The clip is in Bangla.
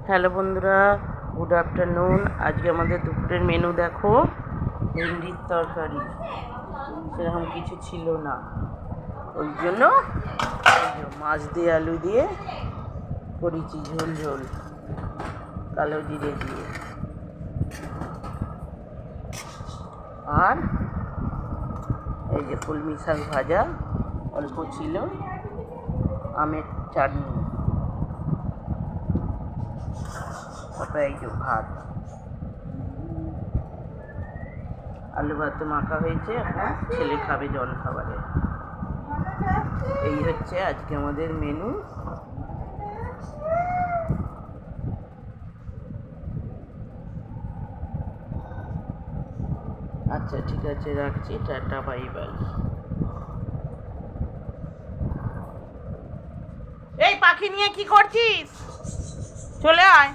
হ্যালো বন্ধুরা, গুড আফটারনুন। আজকে আমাদের দুপুরের মেনু দেখো, ভেন্ডির তরকারি। সেরকম কিছু ছিল না, ওই জন্য মাছ দিয়ে আলু দিয়ে করেছি ঝোল ঝোল, কালো জিরে দিয়ে। আর এই যে কলমি শাক ভাজা অল্প ছিল, আমের চাটনি, তারপরে এই যে ভাত, আলু ভাত মাখা হয়েছে। এখন ছেলে খাবে জল খাবারে। এই হচ্ছে আজকে আমাদের মেনু। আচ্ছা ঠিক আছে, রাখছি, টাটা বাই বাই। এই পাখি নিয়ে কি করছিস? চলে আয়।